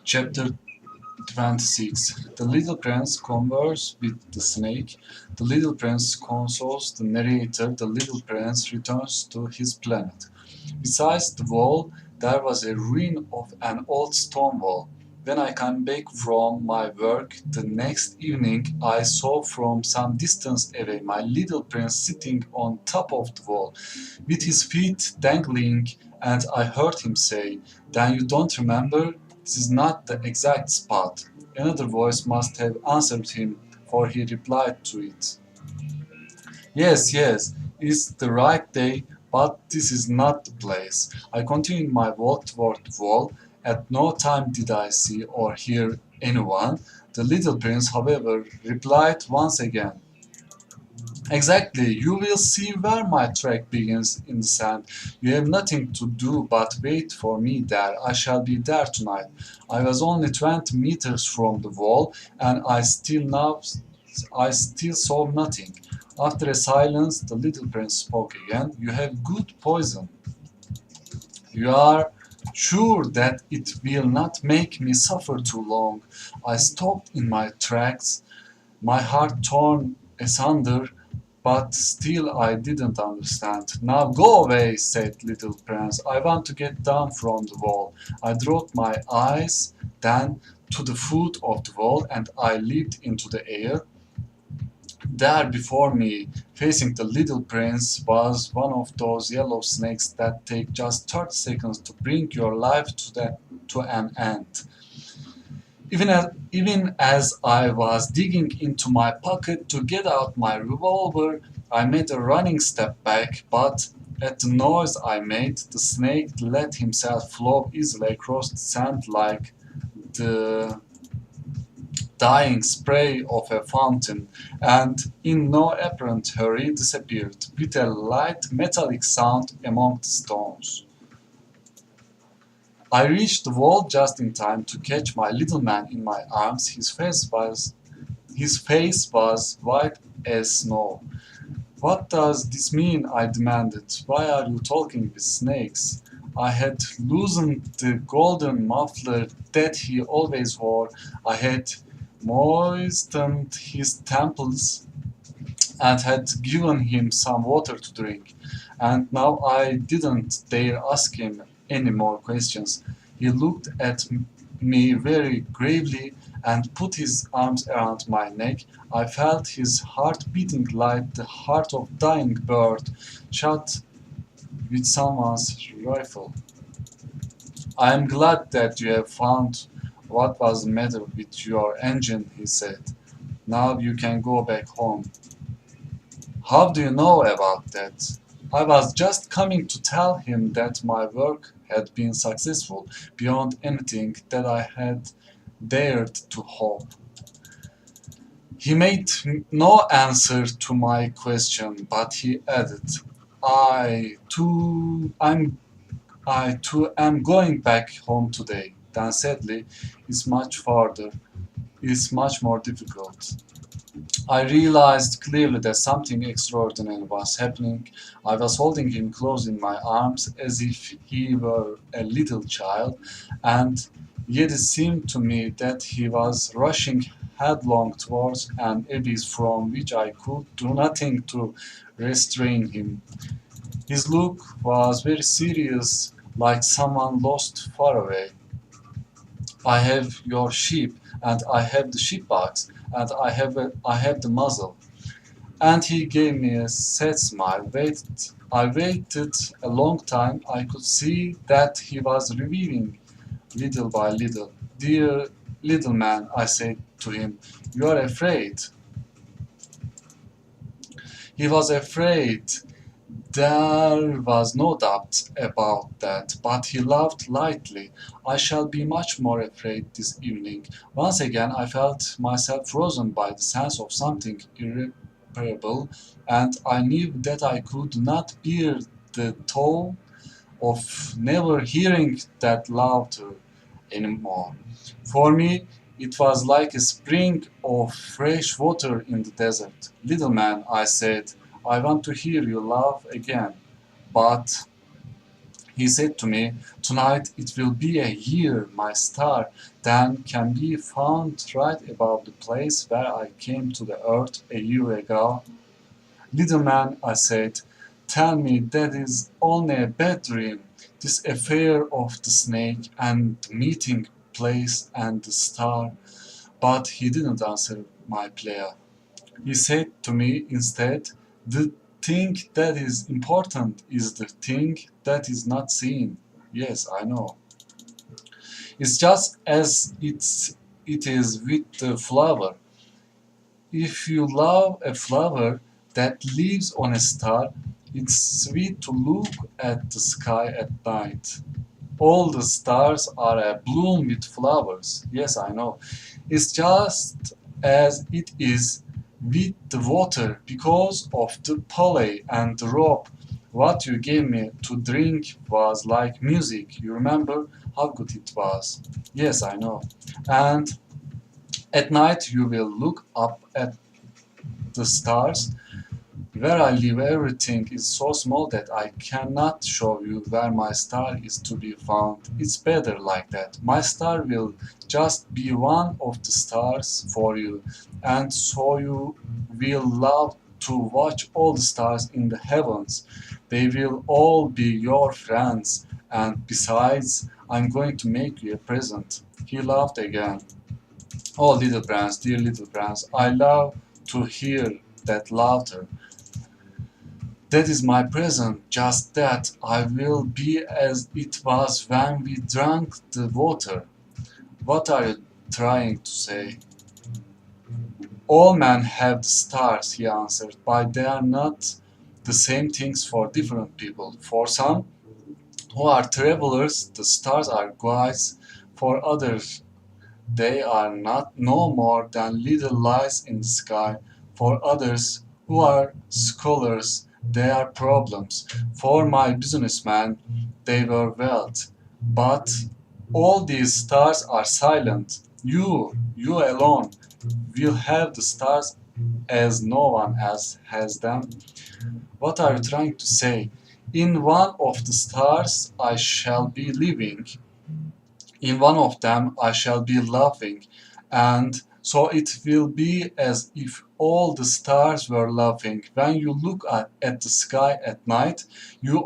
Chapter 26. The little prince converses with the snake. The little prince consoles the narrator. The little prince returns to his planet. Besides the wall, there was a ruin of an old stone wall. When I came back from my work the next evening, I saw from some distance away my little prince sitting on top of the wall, with his feet dangling, and I heard him say, "Then you don't remember? This is not the exact spot." Another voice must have answered him, for he replied to it. "Yes, yes, it's the right day, but this is not the place." I continued my walk toward the wall. At no time did I see or hear anyone. The little prince, however, replied once again. "Exactly, you will see where my track begins in the sand. You have nothing to do but wait for me there. I shall be there tonight." I was only 20 meters from the wall, and I still saw nothing. After a silence, the little prince spoke again. "You have good poison. You are sure that it will not make me suffer too long?" I stopped in my tracks, my heart torn asunder, but still I didn't understand. "Now go away," said little prince. "I want to get down from the wall." I dropped my eyes then to the foot of the wall, and I leaped into the air. There before me, facing the little prince, was one of those yellow snakes that take just 30 seconds to bring your life to an end. Even as I was digging into my pocket to get out my revolver, I made a running step back, but at the noise I made, the snake let himself flow easily across the sand like the dying spray of a fountain, and in no apparent hurry disappeared, with a light metallic sound among the stones. I reached the wall just in time to catch my little man in my arms. His face was white as snow. "What does this mean?" I demanded. "Why are you talking with snakes?" I had loosened the golden muffler that he always wore. I had moistened his temples and had given him some water to drink, and now I didn't dare ask him any more questions. He looked at me very gravely and put his arms around my neck. I felt his heart beating like the heart of a dying bird shot with someone's rifle. "I am glad that you have found what was the matter with your engine," he said. "Now you can go back home." "How do you know about that?" I was just coming to tell him that my work had been successful beyond anything that I had dared to hope. He made no answer to my question, but he added, I too am going back home today." Then sadly, "It's much farther. It's much more difficult." I realized clearly that something extraordinary was happening. I was holding him close in my arms as if he were a little child, and yet it seemed to me that he was rushing headlong towards an abyss from which I could do nothing to restrain him. His look was very serious, like someone lost far away. "I have your sheep, and I have the sheep box, and I have the muzzle." And he gave me a sad smile. I waited a long time. I could see that he was revealing little by little. "Dear little man," I said to him, "you are afraid." He was afraid. There was no doubt about that, but he laughed lightly. "I shall be much more afraid this evening." Once again I felt myself frozen by the sense of something irreparable, and I knew that I could not bear the thought of never hearing that laughter anymore. For me, it was like a spring of fresh water in the desert. "Little man," I said, "I want to hear you laugh again, but He said to me, "Tonight it will be a year, my star, then can be found right above the place where I came to the earth a year ago." "Little man," I said, "tell me that is only a bad dream, this affair of the snake and the meeting place and the star." But he didn't answer my prayer. He said to me instead, "The thing that is important is the thing that is not seen." Yes, I know. It's just as it is with the flower. If you love a flower that lives on a star, it's sweet to look at the sky at night. All the stars are abloom with flowers. Yes, I know. It's just as it is with the water because of the pollen and the rope. What you gave me to drink was like music. You remember how good it was? Yes, I know. And at night you will look up at the stars. Where I live, everything is so small that I cannot show you where my star is to be found. It's better like that. My star will just be one of the stars for you, and so you will love to watch all the stars in the heavens. They will all be your friends, and besides, I'm going to make you a present." He laughed again. "Oh, little Prince, dear little Prince, I love to hear that laughter. That is my present, just that I will be as it was when we drank the water." "What are you trying to say?" "All men have the stars," he answered, "but they are not the same things for different people. For some who are travelers, the stars are guides. For others, they are not no more than little lights in the sky. For others, who are scholars, they are problems. For my businessman, they were wealth. But all these stars are silent. You alone, will have the stars as no one else has them." "What are you trying to say?" "In one of the stars I shall be living. In one of them I shall be laughing, and so it will be as if all the stars were laughing. When you look at the sky at night, you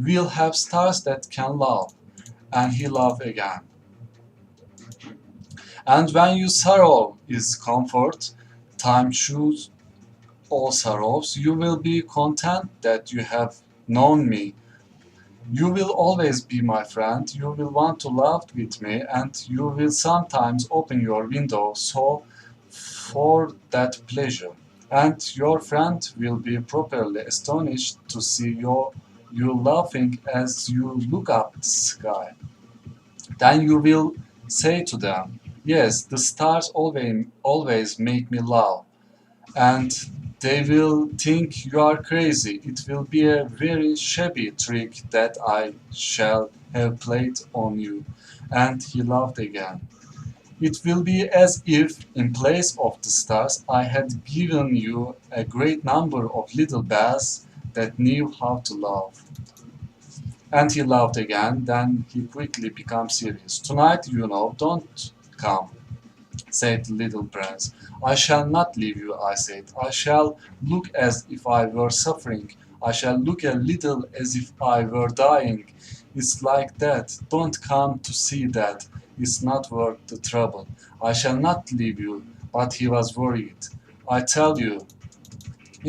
will have stars that can laugh." And he laughed again. "And when your sorrow is comfort, time choose all sorrows, you will be content that you have known me. You will always be my friend, you will want to laugh with me, and you will sometimes open your window so for that pleasure. And your friend will be properly astonished to see you laughing as you look up the sky. Then you will say to them, 'Yes, the stars always make me laugh.' And they will think you are crazy. It will be a very shabby trick that I shall have played on you." And he laughed again. "It will be as if, in place of the stars, I had given you a great number of little bells that knew how to laugh." And he laughed again, then he quickly became serious. "Tonight, don't come," said the little prince. "I shall not leave you," I said. "I shall look as if I were suffering. I shall look a little as if I were dying. It's like that. Don't come to see that. It's not worth the trouble. I shall not leave you." But he was worried. "I tell you,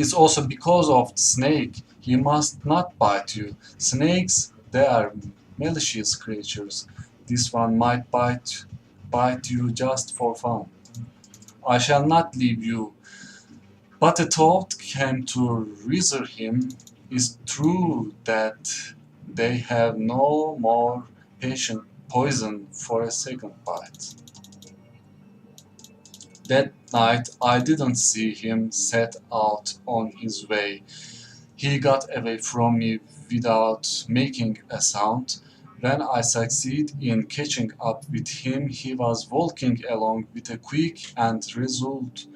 it's also because of the snake. He must not bite you. Snakes, they are malicious creatures. This one might bite you just for fun." "I shall not leave you." But a thought came to reassure him. "It's true that they have no more patient poison for a second bite." That night I didn't see him set out on his way. He got away from me without making a sound. When I succeeded in catching up with him, he was walking along with a quick and resolute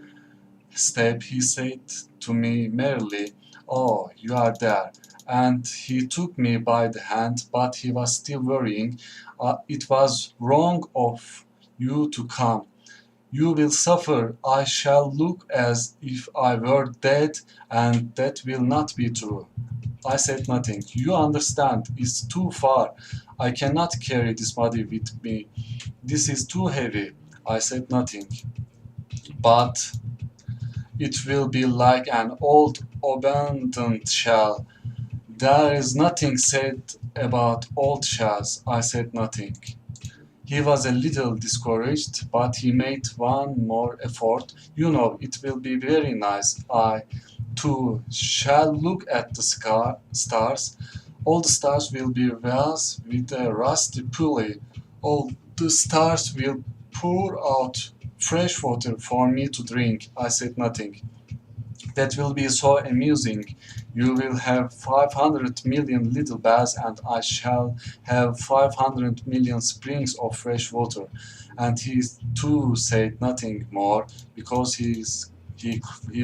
step. He said to me merrily, "Oh, you are there," and he took me by the hand, but he was still worrying. It was wrong of you to come. You will suffer. I shall look as if I were dead, and that will not be true. I said nothing. You understand, it's too far. I cannot carry this body with me. This is too heavy. I said nothing. But it will be like an old abandoned shell. There is nothing said about old shells. I said nothing. He was a little discouraged, but he made one more effort. You know, it will be very nice. I, too, shall look at the stars. All the stars will be wells with a rusty pulley. All the stars will pour out fresh water for me to drink. I said nothing. That will be so amusing. You will have 500 million little baths, and I shall have 500 million springs of fresh water. And he too said nothing more because he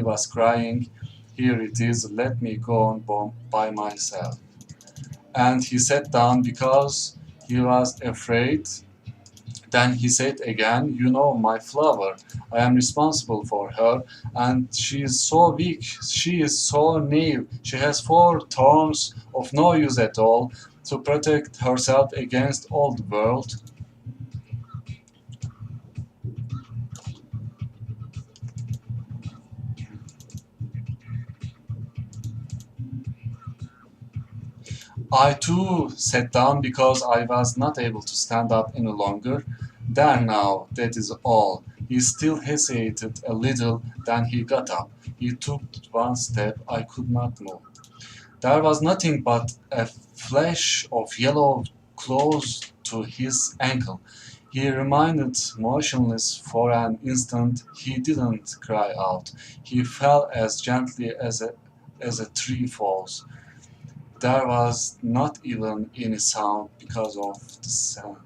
was crying. Here it is, let me go on by myself. And he sat down because he was afraid. Then he said again, you know, my flower, I am responsible for her, and she is so weak, she is so naive, she has 4 thorns of no use at all to protect herself against all the world. I too sat down because I was not able to stand up any longer. There now, that is all. He still hesitated a little, then he got up. He took one step, I could not move. There was nothing but a flash of yellow close to his ankle. He remained motionless for an instant. He didn't cry out. He fell as gently as a tree falls. There was not even any sound because of the sand.